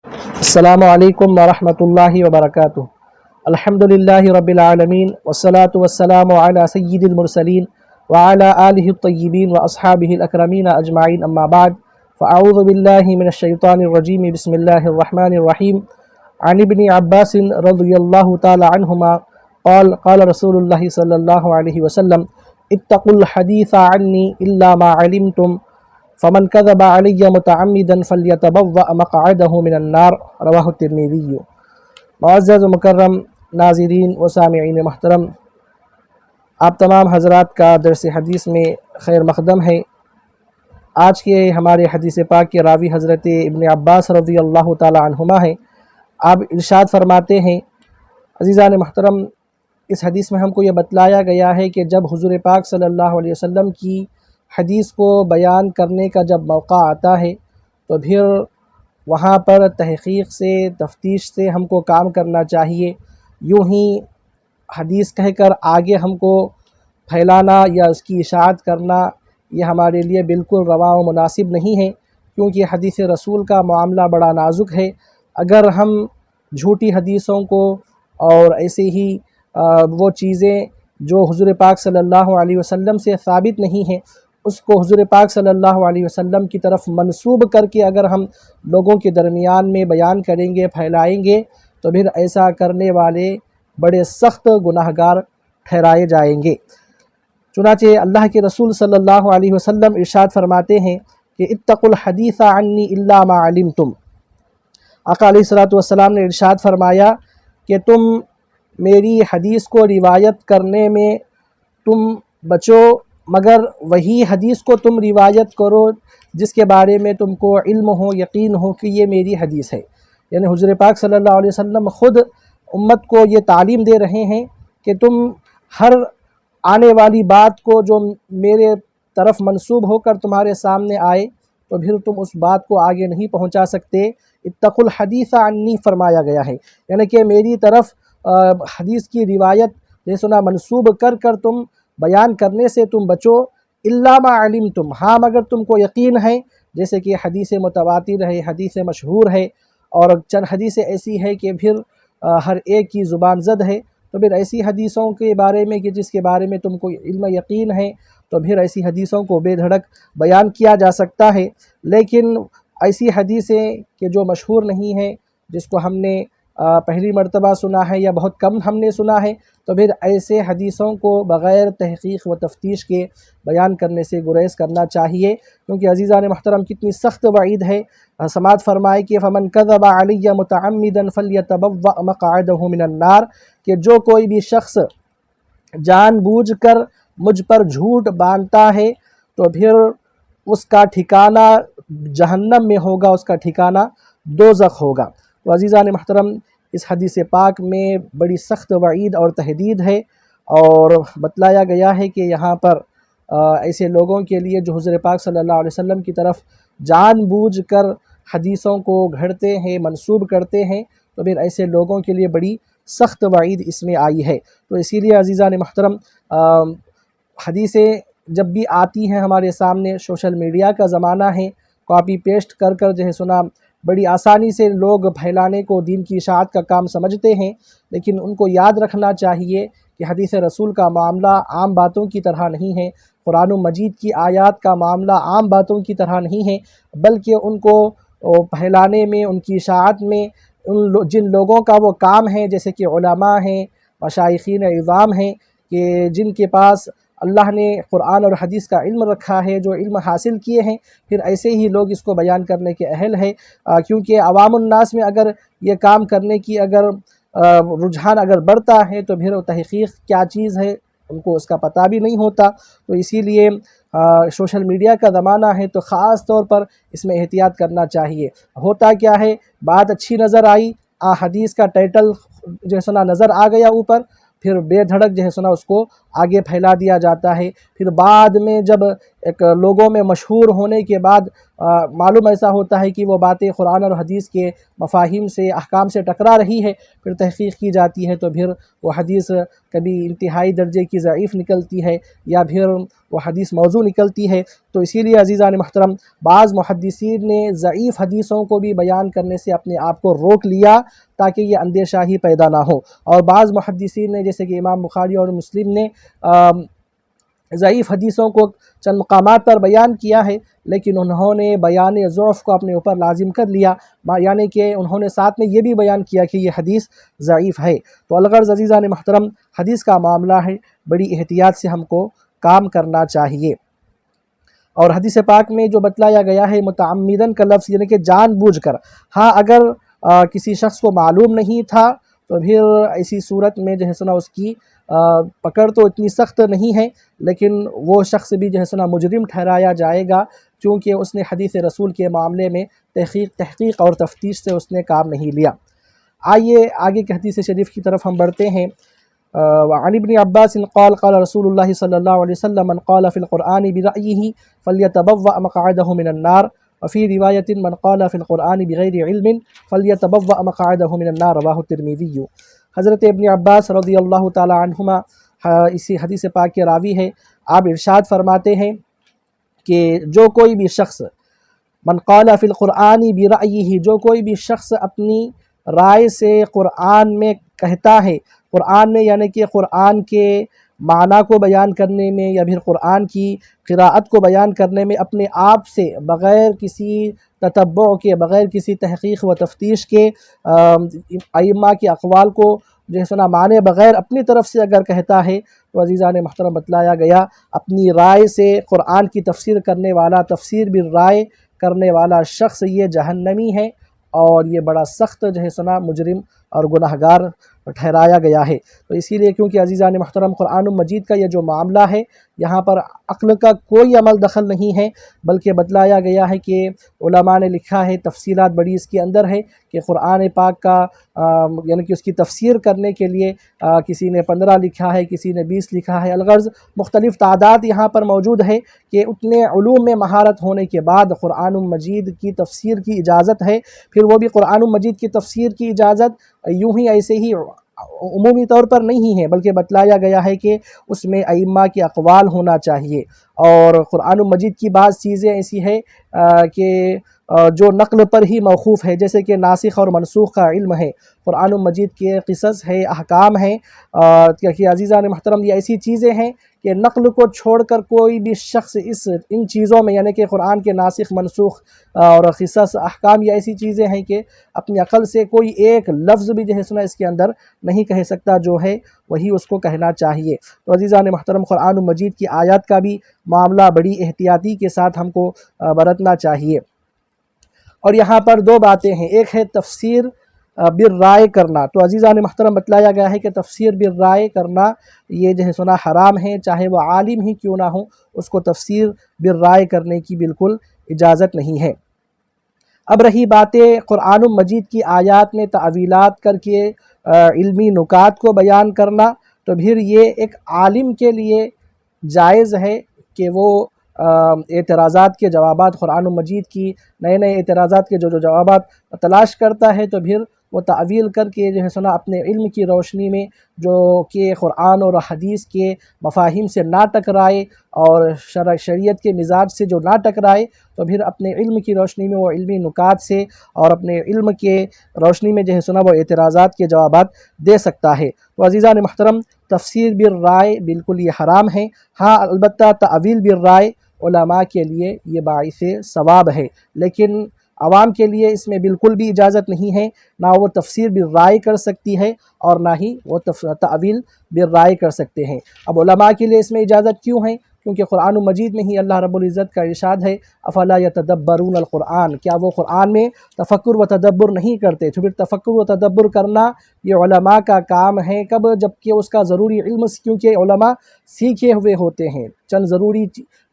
السلام علیکم ورحمۃ اللہ وبرکاتہ۔ الحمدللہ رب العالمین والصلاة والسلام علی سید المرسلین وعلی آلہ الطیبین واصحابہ الاکرمین اجمعین، اما بعد فاعوذ باللہ من الشیطان الرجیم، بسم اللہ الرحمن الرحیم۔ عن ابن عباس رضی اللہ تعالی عنہما قال قال رسول اللہ صلی اللہ علیہ وسلم اتقوا الحدیث عنی الا ما علمتم فمن كذب علی متعمدا فلیتبوأ مقعدہ من النار، رواہ الترمذی۔ معزز و مکرم ناظرین و سامعین محترم، آپ تمام حضرات کا درس حدیث میں خیر مقدم ہے۔ آج کے ہمارے حدیث پاک کے راوی حضرت ابن عباس رضی اللہ تعالی عنہما ہیں۔ آپ ارشاد فرماتے ہیں، عزیزان محترم، اس حدیث میں ہم کو یہ بتلایا گیا ہے کہ جب حضور پاک صلی اللہ علیہ وسلم کی حدیث کو بیان کرنے کا جب موقع آتا ہے تو پھر وہاں پر تحقیق سے، تفتیش سے ہم کو کام کرنا چاہیے۔ یوں ہی حدیث کہہ کر آگے ہم کو پھیلانا یا اس کی اشاعت کرنا یہ ہمارے لیے بالکل رواں و مناسب نہیں ہے، کیونکہ حدیث رسول کا معاملہ بڑا نازک ہے۔ اگر ہم جھوٹی حدیثوں کو اور ایسے ہی وہ چیزیں جو حضور پاک صلی اللہ علیہ وسلم سے ثابت نہیں ہیں، اس کو حضور پاک صلی اللہ علیہ وسلم کی طرف منسوب کر کے اگر ہم لوگوں کے درمیان میں بیان کریں گے، پھیلائیں گے، تو پھر ایسا کرنے والے بڑے سخت گناہگار ٹھہرائے جائیں گے۔ چنانچہ اللہ کے رسول صلی اللہ علیہ وسلم ارشاد فرماتے ہیں کہ اتقوا الحدیث عنی الا ما علمتم۔ آقا علیہ الصلوۃ والسلام نے ارشاد فرمایا کہ تم میری حدیث کو روایت کرنے میں تم بچو، مگر وہی حدیث کو تم روایت کرو جس کے بارے میں تم کو علم ہو، یقین ہو کہ یہ میری حدیث ہے۔ یعنی حضور پاک صلی اللہ علیہ وسلم خود امت کو یہ تعلیم دے رہے ہیں کہ تم ہر آنے والی بات کو جو میرے طرف منسوب ہو کر تمہارے سامنے آئے تو پھر تم اس بات کو آگے نہیں پہنچا سکتے۔ اتقوا الحدیث عنی فرمایا گیا ہے، یعنی کہ میری طرف حدیث کی روایت سنا منسوب کر کر تم بیان کرنے سے تم بچو۔ الا ما علمتم، ہاں مگر تم کو یقین ہے، جیسے کہ حدیث متواتر ہے، حدیث مشہور ہے، اور چند حدیثیں ایسی ہے کہ پھر ہر ایک کی زبان زد ہے، تو پھر ایسی حدیثوں کے بارے میں کہ جس کے بارے میں تم کو علم یقین ہے تو پھر ایسی حدیثوں کو بے دھڑک بیان کیا جا سکتا ہے۔ لیکن ایسی حدیثیں کہ جو مشہور نہیں ہیں، جس کو ہم نے پہلی مرتبہ سنا ہے یا بہت کم ہم نے سنا ہے، تو پھر ایسے حدیثوں کو بغیر تحقیق و تفتیش کے بیان کرنے سے گریز کرنا چاہیے، کیونکہ عزیزان محترم کتنی سخت وعید ہے۔ سماعت فرمائے کہ فمن کذب علی متعمدا فلیتبوأ مقعدہ من النار، کہ جو کوئی بھی شخص جان بوجھ کر مجھ پر جھوٹ باندھتا ہے تو پھر اس کا ٹھکانہ جہنم میں ہوگا، اس کا ٹھکانہ دوزخ ہوگا۔ تو عزیزان محترم، اس حدیث پاک میں بڑی سخت وعید اور تحدید ہے، اور بتلایا گیا ہے کہ یہاں پر ایسے لوگوں کے لیے جو حضور پاک صلی اللہ علیہ وسلم کی طرف جان بوجھ کر حدیثوں کو گھڑتے ہیں، منسوب کرتے ہیں، تو پھر ایسے لوگوں کے لیے بڑی سخت وعید اس میں آئی ہے۔ تو اسی لیے عزیزان محترم، حدیثیں جب بھی آتی ہیں ہمارے سامنے، سوشل میڈیا کا زمانہ ہے، کاپی پیسٹ کر کر سنا بڑی آسانی سے لوگ پھیلانے کو دین کی اشاعت کا کام سمجھتے ہیں، لیکن ان کو یاد رکھنا چاہیے کہ حدیث رسول کا معاملہ عام باتوں کی طرح نہیں ہے، قرآن مجید کی آیات کا معاملہ عام باتوں کی طرح نہیں ہے، بلکہ ان کو پھیلانے میں، ان کی اشاعت میں جن لوگوں کا وہ کام ہے، جیسے کہ علماء ہیں، مشائخین اعظام ہیں، کہ جن کے پاس اللہ نے قرآن اور حدیث کا علم رکھا ہے، جو علم حاصل کیے ہیں، پھر ایسے ہی لوگ اس کو بیان کرنے کے اہل ہے، کیونکہ عوام الناس میں اگر یہ کام کرنے کی اگر رجحان اگر بڑھتا ہے تو پھر تحقیق کیا چیز ہے ان کو اس کا پتہ بھی نہیں ہوتا۔ تو اسی لیے سوشل میڈیا کا زمانہ ہے تو خاص طور پر اس میں احتیاط کرنا چاہیے۔ ہوتا کیا ہے، بات اچھی نظر آئی، حدیث کا ٹائٹل سنا نظر آ گیا اوپر، پھر بے دھڑک سنا اس کو آگے پھیلا دیا جاتا ہے۔ پھر بعد میں جب ایک لوگوں میں مشہور ہونے کے بعد معلوم ایسا ہوتا ہے کہ وہ باتیں قرآن اور حدیث کے مفاہیم سے احکام سے ٹکرا رہی ہے، پھر تحقیق کی جاتی ہے تو پھر وہ حدیث کبھی انتہائی درجے کی ضعیف نکلتی ہے یا پھر وہ حدیث موضوع نکلتی ہے۔ تو اسی لیے عزیزان محترم بعض محدثین نے ضعیف حدیثوں کو بھی بیان کرنے سے اپنے آپ کو روک لیا تاکہ یہ اندیشہ ہی پیدا نہ ہو، اور بعض محدثین نے جیسے کہ امام بخاری اور مسلم نے ضعیف حدیثوں کو چند مقامات پر بیان کیا ہے، لیکن انہوں نے بیان ضعف کو اپنے اوپر لازم کر لیا، یعنی کہ انہوں نے ساتھ میں یہ بھی بیان کیا کہ یہ حدیث ضعیف ہے۔ تو الغرض عزیزان محترم حدیث کا معاملہ ہے، بڑی احتیاط سے ہم کو کام کرنا چاہیے۔ اور حدیث پاک میں جو بتلایا گیا ہے متعمدن کا لفظ یعنی کہ جان بوجھ کر، ہاں اگر کسی شخص کو معلوم نہیں تھا تو پھر ایسی صورت میں جو ہے سنا اس کی پکڑ تو اتنی سخت نہیں ہے، لیکن وہ شخص بھی جو ہے سنا مجرم ٹھہرایا جائے گا، کیونکہ اس نے حدیث رسول کے معاملے میں تحقیق اور تفتیش سے اس نے کام نہیں لیا۔ آئیے آگے کی حدیث شریف کی طرف ہم بڑھتے ہیں۔ وعن ابن عباس قال قال رسول اللہ صلی اللہ علیہ وسلم من قال فی القرآن برأیہ فلیتبوأ مقعدہ من النار وفی روایت من قال فی القرآن بغیر علم فلیتبوأ مقعدہ من النار رواہ الترمذی۔ حضرت ابن عباس رضی اللہ تعالی عنہما اسی حدیث پاک کے راوی ہے، آپ ارشاد فرماتے ہیں کہ جو کوئی بھی شخص من قال فی القرآن برأیہ، جو کوئی بھی شخص اپنی رائے سے قرآن میں کہتا ہے، قرآن میں یعنی کہ قرآن کے معنی کو بیان کرنے میں یا پھر قرآن کی قراءت کو بیان کرنے میں اپنے آپ سے بغیر کسی تتبع کے، بغیر کسی تحقیق و تفتیش کے ائمہ کے اقوال کو جو ہے سنا مانے بغیر اپنی طرف سے اگر کہتا ہے تو عزیزان محترم بتلایا گیا اپنی رائے سے قرآن کی تفسیر کرنے والا، تفسیر بالرائے کرنے والا شخص یہ جہنمی ہے، اور یہ بڑا سخت جو ہے سنا مجرم اور گناہگار ٹھہرایا گیا ہے۔ تو اسی لیے کیونکہ عزیزان محترم قرآن مجید کا یہ جو معاملہ ہے یہاں پر عقل کا کوئی عمل دخل نہیں ہے، بلکہ بتلایا گیا ہے کہ علماء نے لکھا ہے، تفصیلات بڑی اس کے اندر ہے کہ قرآن پاک کا یعنی کہ اس کی تفسیر کرنے کے لیے کسی نے 15 لکھا ہے، کسی نے 20 لکھا ہے، الغرض مختلف تعداد یہاں پر موجود ہے کہ اتنے علوم میں مہارت ہونے کے بعد قرآن مجید کی تفسیر کی اجازت ہے۔ پھر وہ بھی قرآن مجید کی تفسیر کی اجازت یوں ہی ایسے ہی عمومی طور پر نہیں ہے، بلکہ بتلایا گیا ہے کہ اس میں ائمہ کے اقوال ہونا چاہیے، اور قرآن مجید کی بعض چیزیں ایسی ہے کہ جو نقل پر ہی موقوف ہے، جیسے کہ ناسخ اور منسوخ کا علم ہے، قرآن مجید کے قصص ہے، احکام ہیں، کہ عزیزان محترم یہ ایسی چیزیں ہیں کہ نقل کو چھوڑ کر کوئی بھی شخص ان چیزوں میں یعنی کہ قرآن کے ناسخ منسوخ اور قصص احکام یہ ایسی چیزیں ہیں کہ اپنی عقل سے کوئی ایک لفظ بھی جو ہے سنا اس کے اندر نہیں کہہ سکتا، جو ہے وہی اس کو کہنا چاہیے۔ تو عزیزان محترم قرآن مجید کی آیات کا بھی معاملہ بڑی احتیاطی کے ساتھ ہم کو برتنا چاہیے۔ اور یہاں پر دو باتیں ہیں، ایک ہے تفسیر بالرائے کرنا، تو عزیزان محترم بتلایا گیا ہے کہ تفسیر بالرائے کرنا یہ جو ہے سنا حرام ہے، چاہے وہ عالم ہی کیوں نہ ہو، اس کو تفسیر بالرائے کرنے کی بالکل اجازت نہیں ہے۔ اب رہی باتیں قرآن مجید کی آیات میں تعویلات کر کے علمی نکات کو بیان کرنا، تو پھر یہ ایک عالم کے لیے جائز ہے کہ وہ اعتراضات کے جوابات قرآن مجید کی نئے اعتراضات کے جو جوابات تلاش کرتا ہے، تو پھر وہ تعویل کر کے جو ہے سنا اپنے علم کی روشنی میں جو کہ قرآن اور حدیث کے مفاہیم سے نہ ٹکرائے اور شریعت کے مزاج سے جو نہ ٹکرائے، تو پھر اپنے علم کی روشنی میں وہ علمی نکات سے اور اپنے علم کے روشنی میں جو ہے سنا وہ اعتراضات کے جوابات دے سکتا ہے۔ تو عزیزان محترم تفسیر بالرائے بالکل یہ حرام ہے، ہاں البتہ تعویل بالرائے علماء کے لیے یہ باعث ثواب ہے، لیکن عوام کے لیے اس میں بالکل بھی اجازت نہیں ہے، نہ وہ تفسیر بالرائے کر سکتی ہے اور نہ ہی وہ تعویل بالرائے کر سکتے ہیں۔ اب علماء کے لیے اس میں اجازت کیوں ہے؟ کیونکہ قرآن مجید میں ہی اللہ رب العزت کا ارشاد ہے افلا یتدبرون القرآن، کیا وہ قرآن میں تفکر و تدبر نہیں کرتے؟ تو پھر تفکر و تدبر کرنا یہ علماء کا کام ہے، کب؟ جبکہ اس کا ضروری علم، کیونکہ علماء سیکھے ہوئے ہوتے ہیں، چند ضروری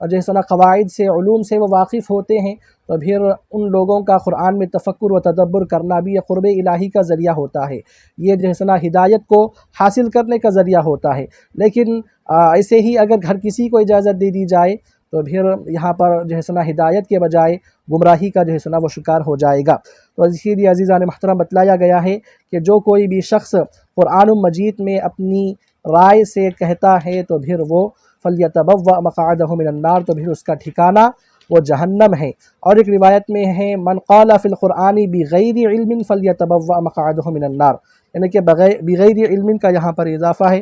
جیسے نا قواعد سے، علوم سے وہ واقف ہوتے ہیں، تو پھر ان لوگوں کا قرآن میں تفکر و تدبر کرنا بھی یہ قرب الہی کا ذریعہ ہوتا ہے، یہ جیسے نا ہدایت کو حاصل کرنے کا ذریعہ ہوتا ہے۔ لیکن ایسے ہی اگر ہر کسی کو اجازت دے دی جائے تو پھر یہاں پر جو ہے سنا ہدایت کے بجائے گمراہی کا جو ہے سنا وہ شکار ہو جائے گا۔ تو اسی لیے عزیزان محترم بتلایا گیا ہے کہ جو کوئی بھی شخص قرآن مجید میں اپنی رائے سے کہتا ہے تو پھر وہ فَلْيَتَبَوَّأْ مَقْعَدَهُ مِنَ النَّارِ، تو پھر اس کا ٹھکانہ وہ جہنم ہے۔ اور ایک روایت میں ہے من قال فی القرآن بغیر علم فلیتبوأ مقعدہ من النار، یعنی کہ بغیر علم کا یہاں پر اضافہ ہے،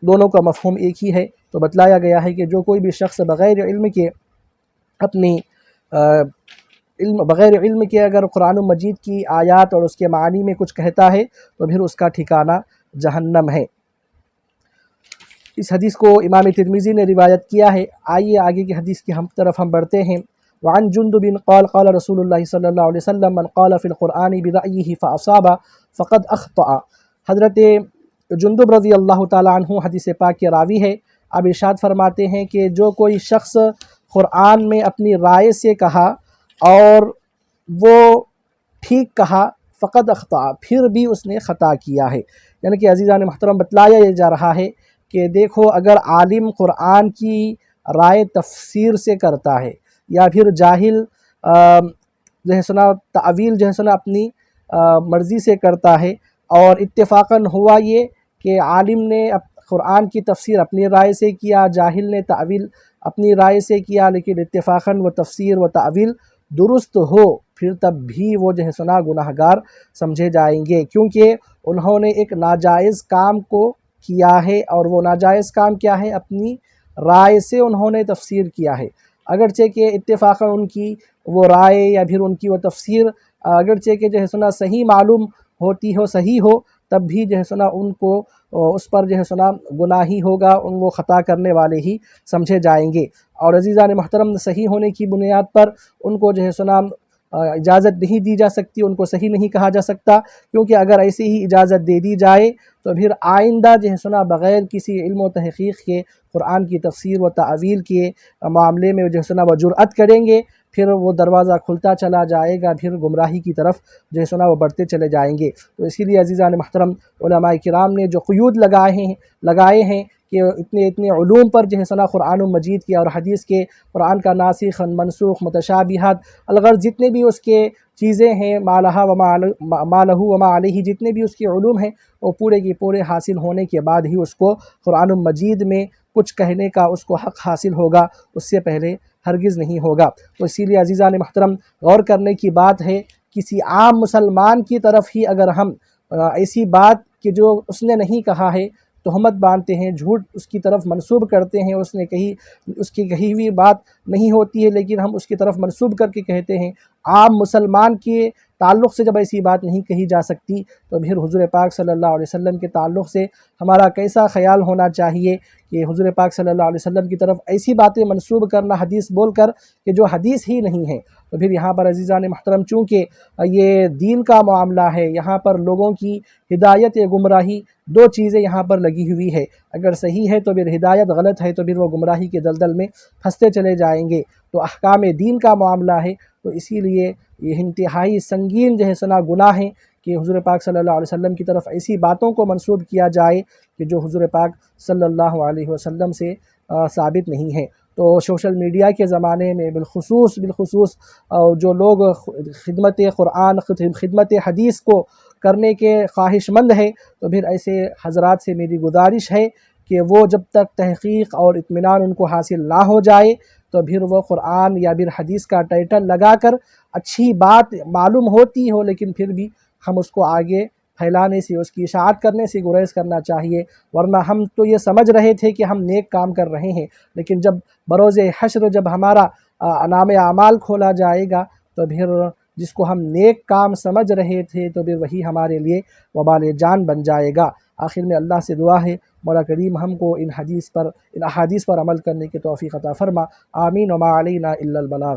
دونوں کا مفہوم ایک ہی ہے۔ تو بتلایا گیا ہے کہ جو کوئی بھی شخص بغیر علم کے اپنی بغیر علم کے اگر قرآن مجید کی آیات اور اس کے معنی میں کچھ کہتا ہے تو پھر اس کا ٹھکانہ جہنم ہے۔ اس حدیث کو امام ترمذی نے روایت کیا ہے۔ آئیے آگے کی حدیث کی طرف ہم بڑھتے ہیں۔ وعن جندب قال قال رسول اللہ صلی اللہ علیہ وسلم من قال فی القرآن برأیہ فاصاب فقد اخطأ۔ حضرت جندب رضی اللہ تعالیٰ عنہ حدیث پاک کے راوی ہے۔ اب ارشاد فرماتے ہیں کہ جو کوئی شخص قرآن میں اپنی رائے سے کہا اور وہ ٹھیک کہا فقد اخطأ، پھر بھی اس نے خطا کیا ہے۔ یعنی کہ عزیزان محترم بتلایا یہ جا رہا ہے کہ دیکھو اگر عالم قرآن کی رائے تفسیر سے کرتا ہے یا پھر جاہل جو ہے سنا تعویل جو ہے سنا اپنی مرضی سے کرتا ہے، اور اتفاقاً ہوا یہ کہ عالم نے قرآن کی تفسیر اپنی رائے سے کیا، جاہل نے تعویل اپنی رائے سے کیا، لیکن اتفاقاً وہ تفسیر و تعویل درست ہو، پھر تب بھی وہ جو ہے سنا گناہگار سمجھے جائیں گے، کیونکہ انہوں نے ایک ناجائز کام کو کیا ہے، اور وہ ناجائز کام کیا ہے؟ اپنی رائے سے انہوں نے تفسیر کیا ہے، اگرچہ کہ اتفاقاً ان کی وہ رائے یا پھر ان کی وہ تفسیر اگرچہ کہ جو ہے سنا صحیح معلوم ہوتی ہو، صحیح ہو، تب بھی جو ہے سنا ان کو اس پر جو ہے سنا گناہ ہی ہوگا، ان وہ خطا کرنے والے ہی سمجھے جائیں گے۔ اور عزیزان محترم صحیح ہونے کی بنیاد پر ان کو جو ہے سنا اجازت نہیں دی جا سکتی، ان کو صحیح نہیں کہا جا سکتا، کیونکہ اگر ایسی ہی اجازت دے دی جائے تو پھر آئندہ جو ہے سنا بغیر کسی علم و تحقیق کے قرآن کی تفسیر و تعویل کے معاملے میں جو ہے سنا وہ جرأت کریں گے، پھر وہ دروازہ کھلتا چلا جائے گا، پھر گمراہی کی طرف جو ہے سنا وہ بڑھتے چلے جائیں گے۔ تو اسی لیے عزیزان محترم علماء کرام نے جو قیود لگائے ہیں کہ اتنے علوم پر جو ہے سنا قرآن مجید کے اور حدیث کے، قرآن کا ناسخ منسوخ متشابہات الغرض جتنے بھی اس کے چیزیں ہیں، ما لہ وما علیہ، جتنے بھی اس کے علوم ہیں وہ پورے کے پورے حاصل ہونے کے بعد ہی اس کو قرآن مجید میں کچھ کہنے کا اس کو حق حاصل ہوگا، اس سے پہلے ہرگز نہیں ہوگا۔ تو اسی لیے عزیزان محترم غور کرنے کی بات ہے، کسی عام مسلمان کی طرف ہی اگر ہم ایسی بات کہ جو اس نے نہیں کہا ہے تہمت باندھتے ہیں، جھوٹ اس کی طرف منسوب کرتے ہیں، اس کی کہی ہوئی بات نہیں ہوتی ہے لیکن ہم اس کی طرف منسوب کر کے کہتے ہیں، عام مسلمان کے تعلق سے جب ایسی بات نہیں کہی جا سکتی تو پھر حضور پاک صلی اللہ علیہ وسلم کے تعلق سے ہمارا کیسا خیال ہونا چاہیے کہ حضور پاک صلی اللہ علیہ وسلم کی طرف ایسی باتیں منسوب کرنا حدیث بول کر کہ جو حدیث ہی نہیں ہے۔ تو پھر یہاں پر عزیزان محترم چونکہ یہ دین کا معاملہ ہے، یہاں پر لوگوں کی ہدایت یا گمراہی دو چیزیں یہاں پر لگی ہوئی ہے، اگر صحیح ہے تو پھر ہدایت، غلط ہے تو پھر وہ گمراہی کے دلدل میں پھنستے چلے جائیں گے۔ تو احکام دین کا معاملہ ہے، تو اسی لیے یہ انتہائی سنگین جو ہے سنا گناہ ہے کہ حضور پاک صلی اللہ علیہ وسلم کی طرف ایسی باتوں کو منسوب کیا جائے کہ جو حضور پاک صلی اللہ علیہ وسلم سے ثابت نہیں ہے۔ تو سوشل میڈیا کے زمانے میں بالخصوص جو لوگ خدمت قرآن، خدمت حدیث کو کرنے کے خواہش مند ہے، تو پھر ایسے حضرات سے میری گزارش ہے کہ وہ جب تک تحقیق اور اطمینان ان کو حاصل نہ ہو جائے تو پھر وہ قرآن یا پھر حدیث کا ٹائٹل لگا کر اچھی بات معلوم ہوتی ہو لیکن پھر بھی ہم اس کو آگے پھیلانے سے، اس کی اشاعت کرنے سے گریز کرنا چاہیے، ورنہ ہم تو یہ سمجھ رہے تھے کہ ہم نیک کام کر رہے ہیں، لیکن جب بروز حشر جب ہمارا نام اعمال کھولا جائے گا تو پھر جس کو ہم نیک کام سمجھ رہے تھے تو پھر وہی ہمارے لیے وبال جان بن جائے گا۔ آخر میں اللہ سے دعا ہے مولا کریم ہم کو ان احادیث پر عمل کرنے کی توفیق عطا فرما، آمین، وما علینا الا البلاغ۔